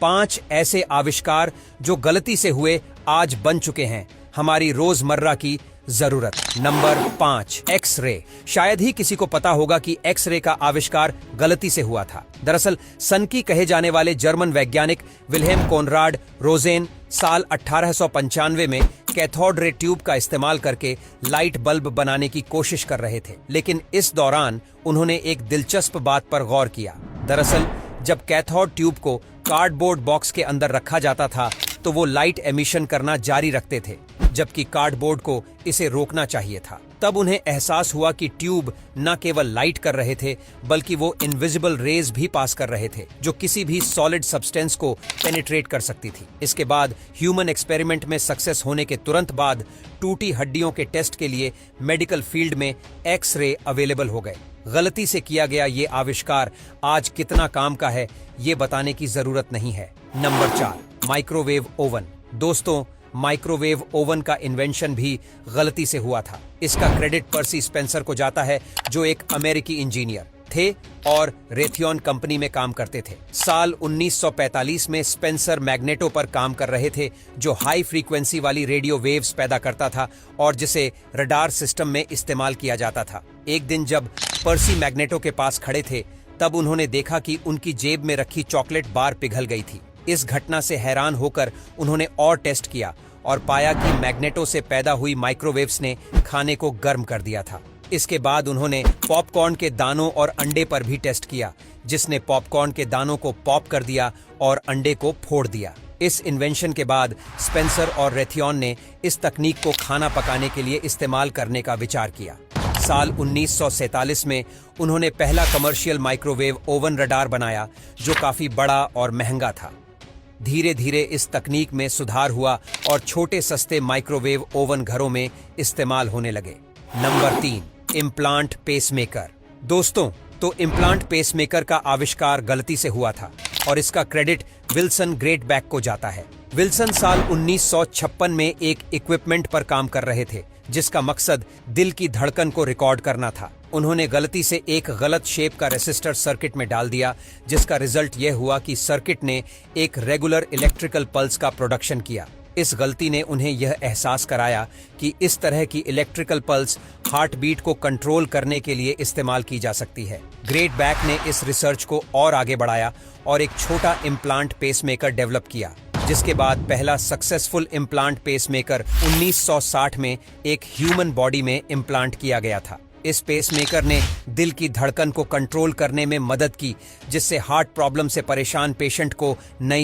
5 ऐसे आविष्कार जो गलती से हुए आज बन चुके हैं हमारी रोजमर्रा की जरूरत। Number 5, x-ray. शायद ही किसी को पता होगा कि एक्स-रे का आविष्कार गलती से हुआ था। दरअसल सनकी कहे जाने वाले जर्मन वैज्ञानिक विल्हेम कोनराड रोजेन साल 1895 में कैथोड रे ट्यूब का इस्तेमाल करके लाइट बल्ब बनाने की कोशिश कर रहे थे, लेकिन इस दौरान उन्होंने एक दिलचस्प बात पर गौर किया। दरअसल जब कैथोड ट्यूब को कार्डबोर्ड बॉक्स के अंदर रखा जाता था तो वो लाइट एमिशन करना जारी रखते थे, जबकि कार्डबोर्ड को इसे रोकना चाहिए था। तब उन्हें एहसास हुआ कि ट्यूब न केवल लाइट कर रहे थे बल्कि वो इनविजिबल रेज भी पास कर रहे थे जो किसी भी सॉलिड सब्सटेंस को पेनिट्रेट कर सकती थी। इसके बाद ह्यूमन एक्सपेरिमेंट में सक्सेस होने के तुरंत बाद टूटी हड्डियों के टेस्ट के लिए मेडिकल फील्ड में एक्स-रे अवेलेबल हो गए। गलती से किया गया ये आविष्कार आज कितना काम का है ये बताने की जरूरत नहीं है। Number 4, microwave oven. दोस्तों, माइक्रोवेव ओवन का इन्वेंशन भी गलती से हुआ था। इसका क्रेडिट पर्सी स्पेंसर को जाता है जो एक अमेरिकी इंजीनियर थे और रेथियन कंपनी में काम करते थे। साल 1945 में स्पेंसर मैग्नेटो पर काम कर रहे थे जो हाई फ्रीक्वेंसी वाली रेडियो वेव्स पैदा करता था और जिसे रडार सिस्टम में इस्तेमाल किया जाता था। एक दिन जब पर्सी मैग्नेटो के पास खड़े थे तब उन्होंने देखा कि उनकी जेब में रखी चॉकलेट बार पिघल गई थी। इस घटना से हैरान होकर उन्होंने और टेस्ट किया और पाया कि मैग्नेटो से पैदा हुई माइक्रोवेव्स ने खाने को गर्म कर दिया था। इसके बाद उन्होंने पॉपकॉर्न के दानों और अंडे पर भी टेस्ट किया, जिसने पॉपकॉर्न के दानों को पॉप कर दिया और अंडे को फोड़ दिया। इस इन्वेंशन के बाद स्पेंसर और रेथियन ने इस तकनीक को खाना पकाने के लिए इस्तेमाल करने का विचार किया। साल 1947 में उन्होंने पहला कमर्शियल माइक्रोवेव ओवन रडार बनाया जो काफी बड़ा और महंगा था। धीरे धीरे इस तकनीक में सुधार हुआ और छोटे सस्ते माइक्रोवेव ओवन घरों में इस्तेमाल होने लगे। Number 3, implant pacemaker. दोस्तों, तो इम्प्लांट पेसमेकर का आविष्कार गलती से हुआ था और इसका क्रेडिट विल्सन ग्रेटबैक को जाता है। विल्सन साल 1956 में एक इक्विपमेंट पर काम कर रहे थे जिसका मकसद दिल की धड़कन को रिकॉर्ड करना था। उन्होंने गलती से एक गलत शेप का रेसिस्टर सर्किट में डाल दिया, जिसका रिजल्ट यह हुआ कि सर्किट ने एक रेगुलर इलेक्ट्रिकल पल्स का प्रोडक्शन किया। इस गलती ने उन्हें यह एहसास कराया कि इस तरह की इलेक्ट्रिकल पल्स हार्ट बीट को कंट्रोल करने के लिए इस्तेमाल की जा सकती है। ग्रेटबैक ने इस रिसर्च को और आगे बढ़ाया और एक छोटा इम्प्लांट पेसमेकर डेवलप किया, जिसके बाद पहला सक्सेसफुल इम्प्लांट पेसमेकर 1960 में एक ह्यूमन बॉडी में इम्प्लांट किया गया था। इस पेसमेकर ने दिल की धड़कन को कंट्रोल करने में मदद की, जिससे हार्ट प्रॉब्लम से परेशान पेशेंट को नई